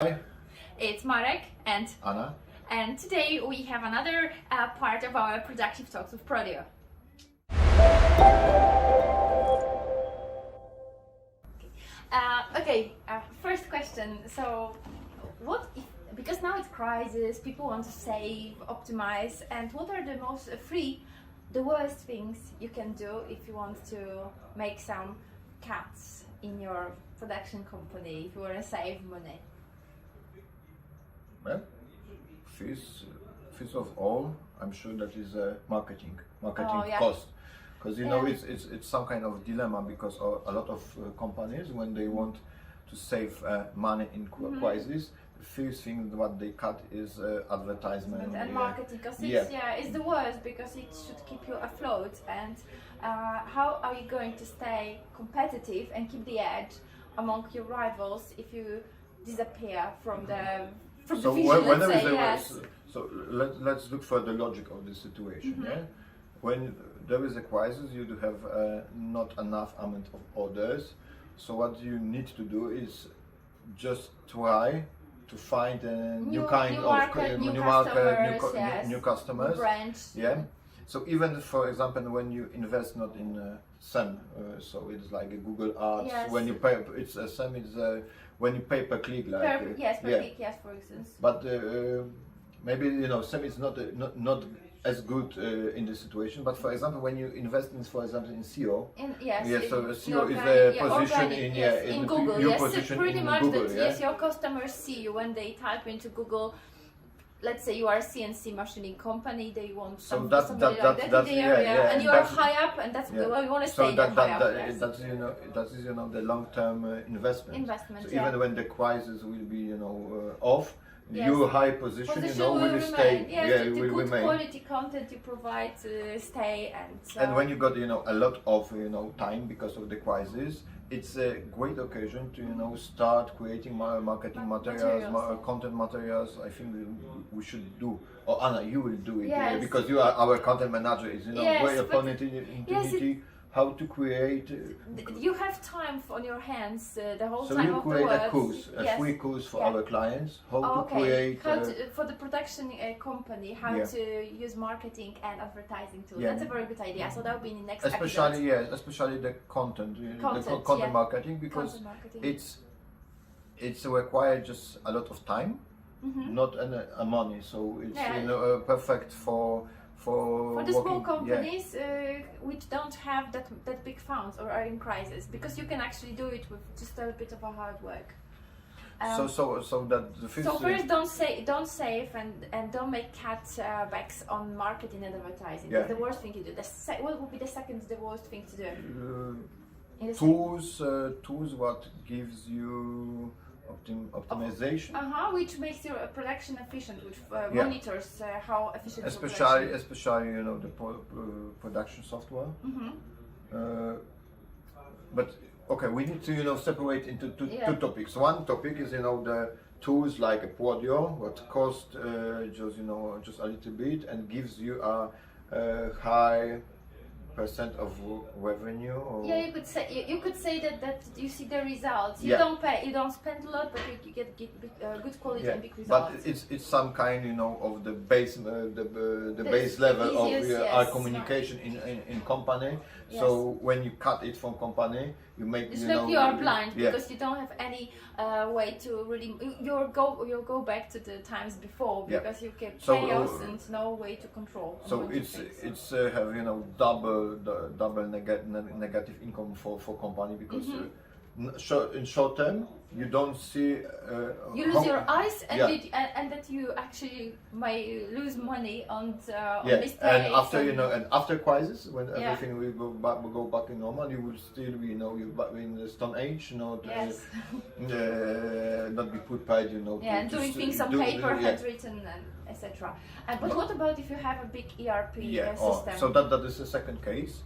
Hi, It's Marek and Anna. today we have another part of our productive talks with Prodio. First question. So, what if, because now it's crisis, people want to save, optimize, and what are the worst things you can do if you want to make some cuts in your production company, if you want to save money? Well, first of all, I'm sure that is marketing cost, because it's some kind of dilemma because a lot of companies, when they want to save money in crisis, the first thing what they cut is advertisement and marketing, because it's the worst because it should keep you afloat. And how are you going to stay competitive and keep the edge among your rivals if you disappear from the So vision, when let's there is say, a yes. so let's look for the logic of the situation. Yeah, when there is a crisis, you do have not enough amount of orders. So what you need to do is just try to find a new customers. Branch. Yeah. So even for example, when you invest not in SEM, so it's like a Google Ads. Yes. When you pay, it's a SEM. It's when you pay per click, like Click, for instance. But maybe SEM is not as good in this situation. But for example, when you invest in, for example, in SEO, so SEO is a position in Google. Your Yes, position pretty in much Google. that. Yes, your customers see you when they type into Google. Let's say you are a CNC machining company, they want something like that in the area, and you are high up, and that's where you want to stay high up. That is the long-term investment. So Yeah. even when the crisis will be off, Yes. your high position will stay. Yes, the will good remain. quality content you provide stay And when you got a lot of time because of the crisis, it's a great occasion to start creating marketing materials, content materials. I think we should do, or Anna, you will do it. Yes. Because you are our content manager. It's great opportunity how to create. You have time on your hands the whole So time you of the create world. a course, a free course for our clients, how to create. For the production company, how to use marketing and advertising tools. That's a very good idea. So that will be in the next episode. Especially the content marketing, because it's required just a lot of time, not money. So it's perfect for the small working, companies which don't have that big funds or are in crisis, because you can actually do it with just a bit of a hard work. So that the first. So first, don't save and don't make cutbacks on marketing and advertising. That's the worst thing to do. What would be the second worst thing to do? Tools what gives you optimization. Which makes your production efficient, which monitors how efficient. Especially the production software. But okay, we need to separate into two topics. One topic is the tools like a Prodio, what cost just a little bit and gives you a high percent of revenue. Or you could say that you see the results. You don't spend a lot, but you get good quality and big results. But it's some kind of the base base level of our communication in company. Yes. So when you cut it from company, you make it's like you are blind because you don't have any way to really you'll go back to the times before because you get chaos and no way to control. So it's have double negative income for company because in short term you don't see you lose your eyes and that you actually may lose money on mistakes. And after and after crisis when everything will go back in normal, you will still be you're in the stone age, not be prepared and doing things on paper, handwritten and etc. But what about if you have a big ERP system? So that is the second case.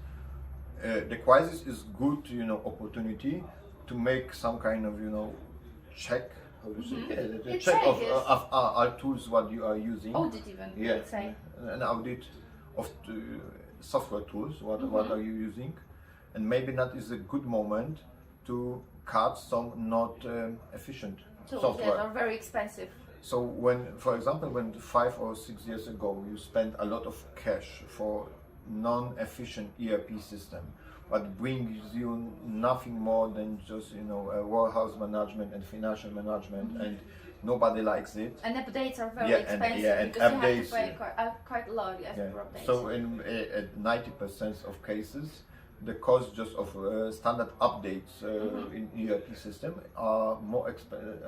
The crisis is good opportunity to make some kind of check, how to say, check of our tools what you are using. Audit even, let's say. An audit of the software tools, what are you using, and maybe that is a good moment to cut some not efficient tools software. are very expensive. So when, for example, when 5 or 6 years ago you spent a lot of cash for non-efficient ERP system, but brings you nothing more than just a warehouse management and financial management, and nobody likes it. And updates are very Yeah, expensive and because updates, you have to pay quite a lot for updates. So in at 90% of cases, the cost just of standard updates in ERP system are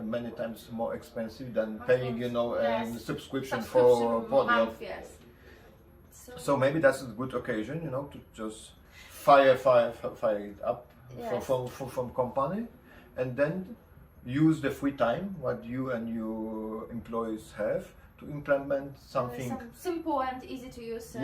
many times more expensive than paying a subscription for Prodio. Month, yes. So maybe that's a good occasion, to just fire it up from company, and then use the free time what you and your employees have to implement something some simple and easy to use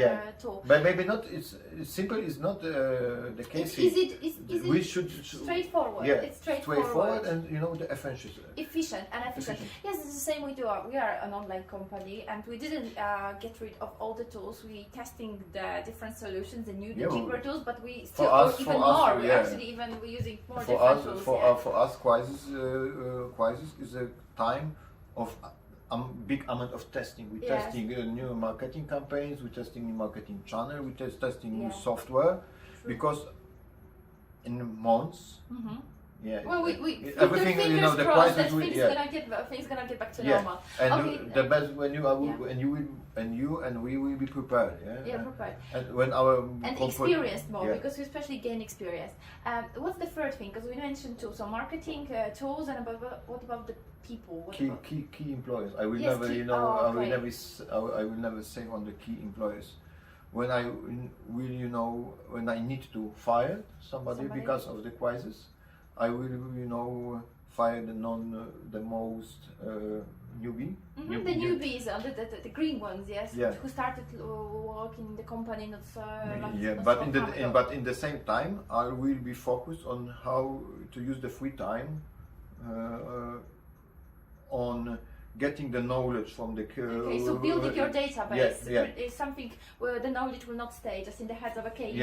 tool. But maybe not. It's simple is not the case. We should straightforward. Yeah, it's straightforward and the efficient. Efficient. Yes, it's the same we do. We are an online company, and we didn't get rid of all the tools. We testing the different solutions, the new, cheaper tools, but we still even more. We actually we're using more different tools. For us, crisis is a time of big amount of testing. We're testing new marketing campaigns, we're testing new marketing channel, we're testing new software, because in months, well, we everything the crisis things gonna get back to normal. And the best when we will be prepared. Prepared. And when our experienced more, because we especially gain experience. What's the third thing? Because we mentioned tools, so marketing tools, and what about the people? Key employees. I will never, I will never say on the key employees. When I will, when I need to fire somebody because of the crisis, I will, fire the most newbie. The newbies, the green ones, yes, who started working in the company not so long. But in the same time, I will be focused on how to use the free time on getting the knowledge from the so building your database is something where the knowledge will not stay just in the heads of key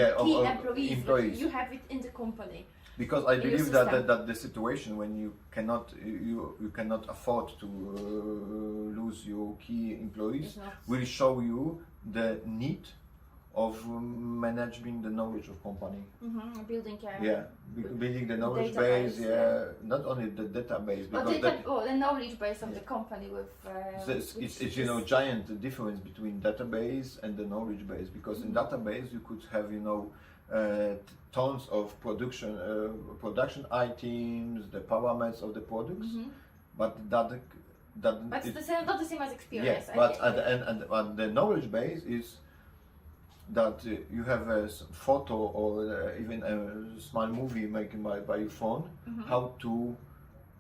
employees. You have it in the company. Because I believe that the situation when you cannot afford to lose your key employees will show you the need of managing the knowledge of company. Building building the knowledge base. Not only the database, but the knowledge base of the company with. It's giant difference between database and the knowledge base, because in database you could have tons of production items, the parameters of the products, but it's not the same as experience. But at the end, and the knowledge base is that you have a photo or even a small movie making by your phone, how to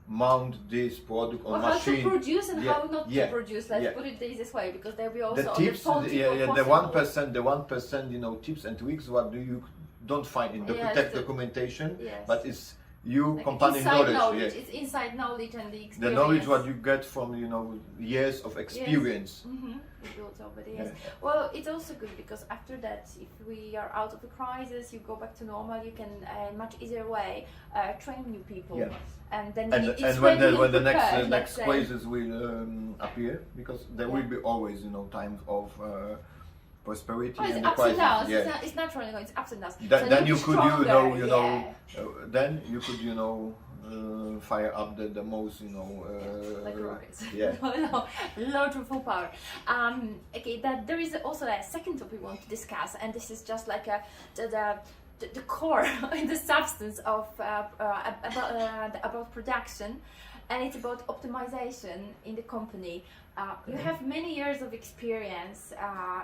mount this product on machine. How to produce and how not to produce. Let's put it this way, because there will be also the tips, the 1%, tips and tricks. What do you don't find in the tech documentation, but it's company knowledge. It's inside knowledge and the experience. The knowledge what you get from years of experience. Built over the years. Well, it's also good because after that, if we are out of the crisis, you go back to normal. You can much easier way train new people, and then when the next crisis will appear, because there will be always times of prosperity it's and ups crisis. And downs. It's natural, it's ups and downs. Then you could then you could fire up the most like rockets. Load to full power. There is also a second topic we want to discuss, and this is just like the core and the substance of about production, and it's about optimization in the company. You have many years of experience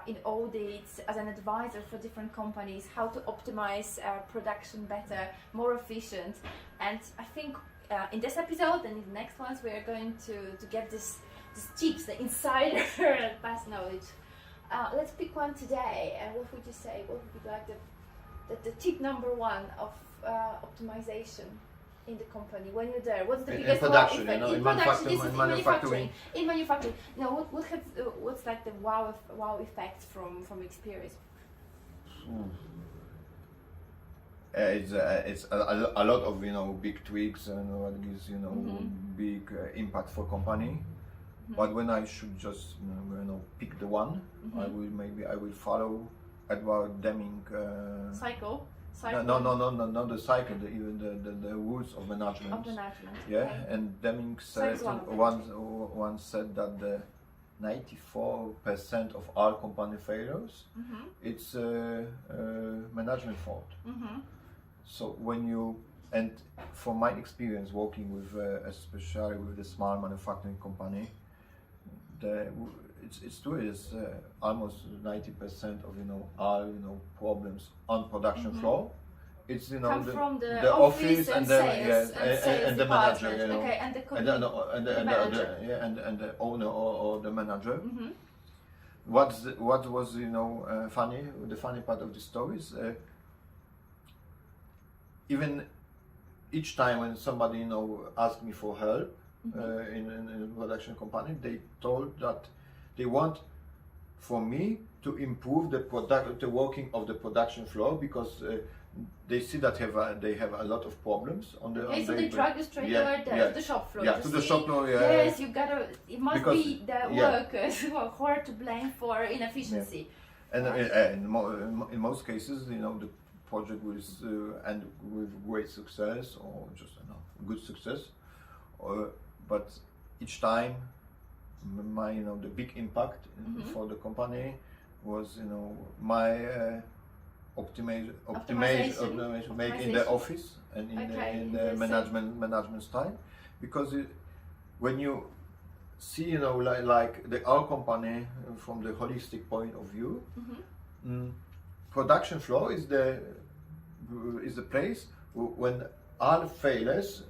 in audits as an advisor for different companies, how to optimize production better, more efficient. And I think in this episode and in the next ones, we are going to get this tips, the insider past knowledge. Let's pick one today. And what would you say? What would be like the tip number one of optimization in the company when you're there? What's the biggest wow effect? In manufacturing. In manufacturing. Now, what's like the wow effect from experience? it's a lot of big tweaks and what gives big impact for company. But when I should just pick the one, I will follow Edward Deming cycle. No, not the cycle. Even the rules of management. Yeah, okay. and Deming said once said that the 94% of all company failures, it's management fault. So when you, and from my experience working with especially with the small manufacturing company, it's true. It's almost 90% of all problems on production floor. It's come the, from the office and the sales, and the manager, okay, and the manager. And the owner or the manager. What was funny? The funny part of the story is even each time when somebody asked me for help in a production company, they told that they want for me to improve the working of the production floor because they see that they have a lot of problems on the. Okay, so they drag you straight over there to the shop floor. Yeah, to the shop floor. Yeah. Yes, you gotta. It must be the workers who are to blame for inefficiency. And in most cases, the project will end with great success or just good success, but each time, the big impact for the company was my optimization make in the office and in the management style, because when you see like the our company from the holistic point of view, production floor is the place when all failures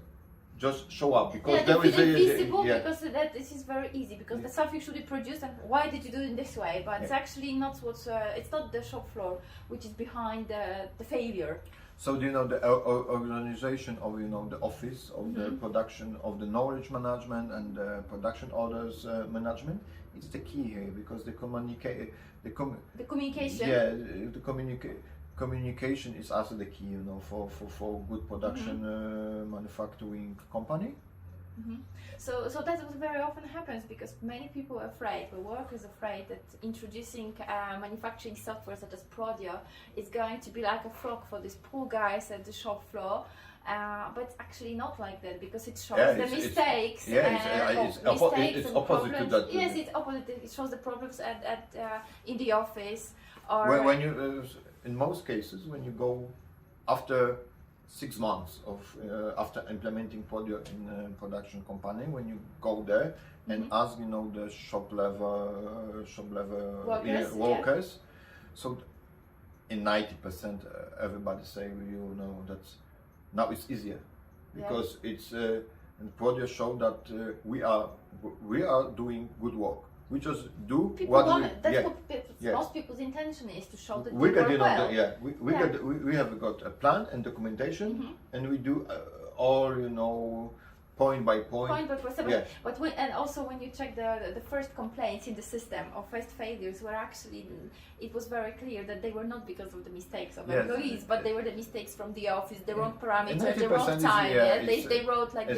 just show up because there is visible because this is very easy because the something should be produced and why did you do it in this way, but it's actually not what's it's not the shop floor which is behind the failure. So the organization of the office of the production of the knowledge management and the production orders management is the key here because the communication communication is also the key, for good production manufacturing company. So that's what very often happens because many people are afraid, the workers are afraid that introducing manufacturing software such as Prodio is going to be like a frog for these poor guys at the shop floor. But it's actually not like that because it shows the mistakes. It's opposite to that. Yes, it's opposite. It shows the problems in the office. Or when you, in most cases, when you go after 6 months of after implementing Prodio in a production company, when you go there and ask the shop level workers, so in 90% everybody say that's now it's easier because it's and Prodio show that we are doing good work. We just do most people's intention is to show that we they work well. We have got a plan and documentation, and we do all point by point. But when you check the first complaints in the system or first failures were actually, it was very clear that they were not because of the mistakes of employees, but they were the mistakes from the office, the wrong parameters, the wrong time. They wrote like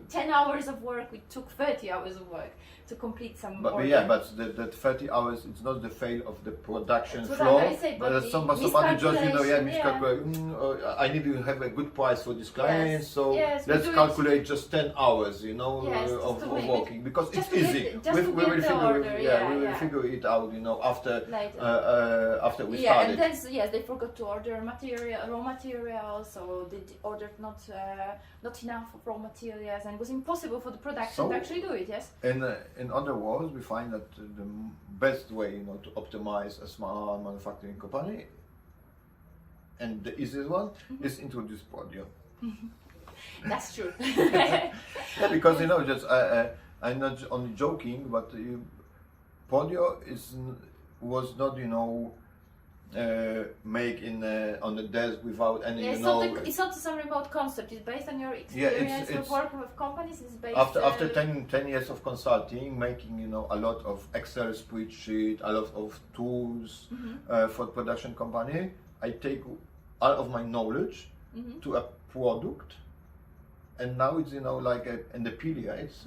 10 hours of work, it took 30 hours of work to complete some but order. But that 30 hours, it's not the fail of the production floor, but somebody just miscalculate. I need to have a good price for this client, so let's calculate just 10 hours, of working because it's easy. We will figure it out, after we started. And then they forgot to order raw materials, so they ordered not enough of raw materials, and it was impossible for the production to actually do it. Yes. In other words, we find that the best way, to optimize a small manufacturing company, and the easiest one is introduce Prodio. That's true. Because just I'm not only joking, but Prodio was not make on the desk without any it's not some remote concept. It's based on your experience of working with companies. It's based after 10 years of consulting, making a lot of Excel spreadsheet, a lot of tools for production company. I take all of my knowledge to a product, and now it's like in the peer, it's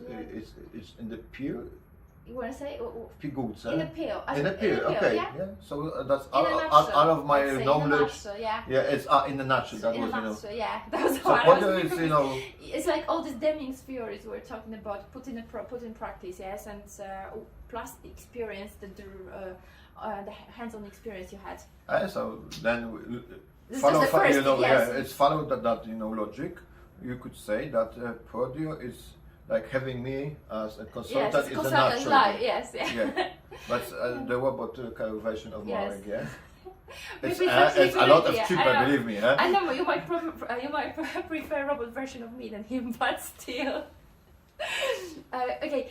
in the peer. You want to say Goods, in a pill? In a pill, okay. Yeah. So that's In a nutshell, all of my let's say, knowledge. In a nutshell, yeah. Yeah, it's in a nutshell. That In was a nutshell, yeah. That was So what I Prodio was is It's like all these Deming's theories we're talking about, put in practice, yes, and plus the experience, the hands-on experience you had. So then This is follow, just the first, yes. it's followed that logic. You could say that Prodio is like having me as a consultant Yes, is a consultant natural. live, yes, yeah. Yeah, but the robot version of Yes. Marek, yeah. It's It's a lot of cheaper, believe me. I know you might prefer robot version of me than him, but still. Okay,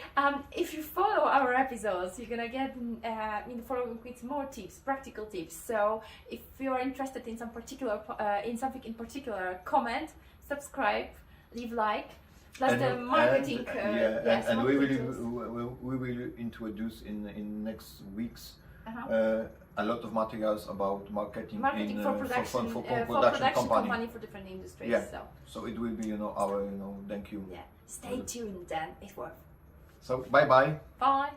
if you follow our episodes, you're gonna get in the following weeks more tips, practical tips. So if you're interested in something in particular, comment, subscribe, leave like. Plus the marketing. And we will introduce in next weeks a lot of materials about marketing for production, for production company. for different industries. Yeah. So it will be our thank you. yeah. Stay tuned then. It works. So bye bye. Bye.